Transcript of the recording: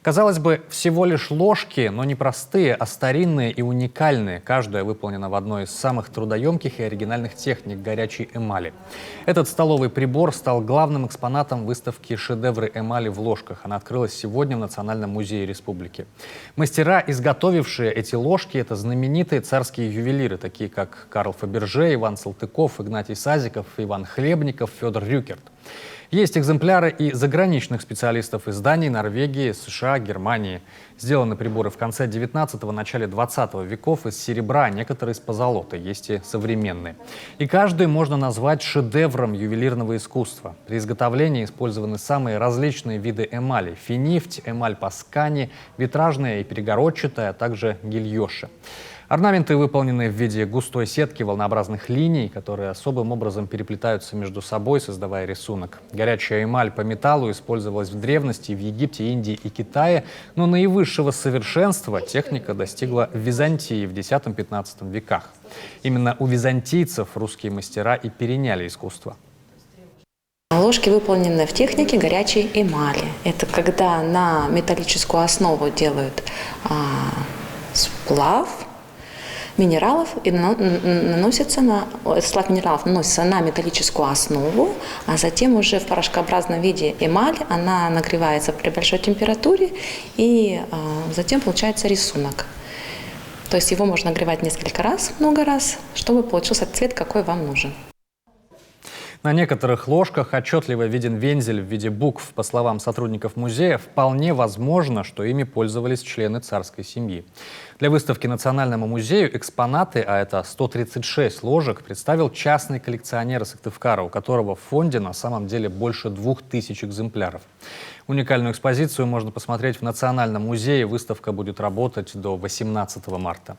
Казалось бы, всего лишь ложки, но не простые, а старинные и уникальные. Каждая выполнена в одной из самых трудоемких и оригинальных техник горячей эмали. Этот столовый прибор стал главным экспонатом выставки «Шедевры эмали в ложках». Она открылась сегодня в Национальном музее республики. Мастера, изготовившие эти ложки, это знаменитые царские ювелиры, такие как Карл Фаберже, Иван Салтыков, Игнатий Сазиков, Иван Хлебников, Федор Рюкерт. Есть экземпляры и заграничных специалистов из Дании, Норвегии, США, Германии. Сделаны приборы в конце 19-го, начале 20 веков из серебра, некоторые из позолоты, есть и современные. И каждый можно назвать шедевром ювелирного искусства. При изготовлении использованы самые различные виды эмали: финифть, эмаль паскани, витражная и перегородчатая, а также гильёши. Орнаменты выполнены в виде густой сетки волнообразных линий, которые особым образом переплетаются между собой, создавая рисунок. Горячая эмаль по металлу использовалась в древности в Египте, Индии и Китае, но наивысшего совершенства техника достигла в Византии в X-XV веках. Именно у византийцев русские мастера и переняли искусство. Ложки выполнены в технике горячей эмали. Это когда на металлическую основу делают сплав минералов и сплав минералов наносится на металлическую основу, а затем уже в порошкообразном виде эмаль, она нагревается при большой температуре, и затем получается рисунок. То есть его можно нагревать несколько раз, много раз, чтобы получился цвет, какой вам нужен. На некоторых ложках отчетливо виден вензель в виде букв. По словам сотрудников музея, вполне возможно, что ими пользовались члены царской семьи. Для выставки Национальному музею экспонаты, а это 136 ложек, представил частный коллекционер из Сыктывкара, у которого в фонде на самом деле больше 2000 экземпляров. Уникальную экспозицию можно посмотреть в Национальном музее. Выставка будет работать до 18 марта.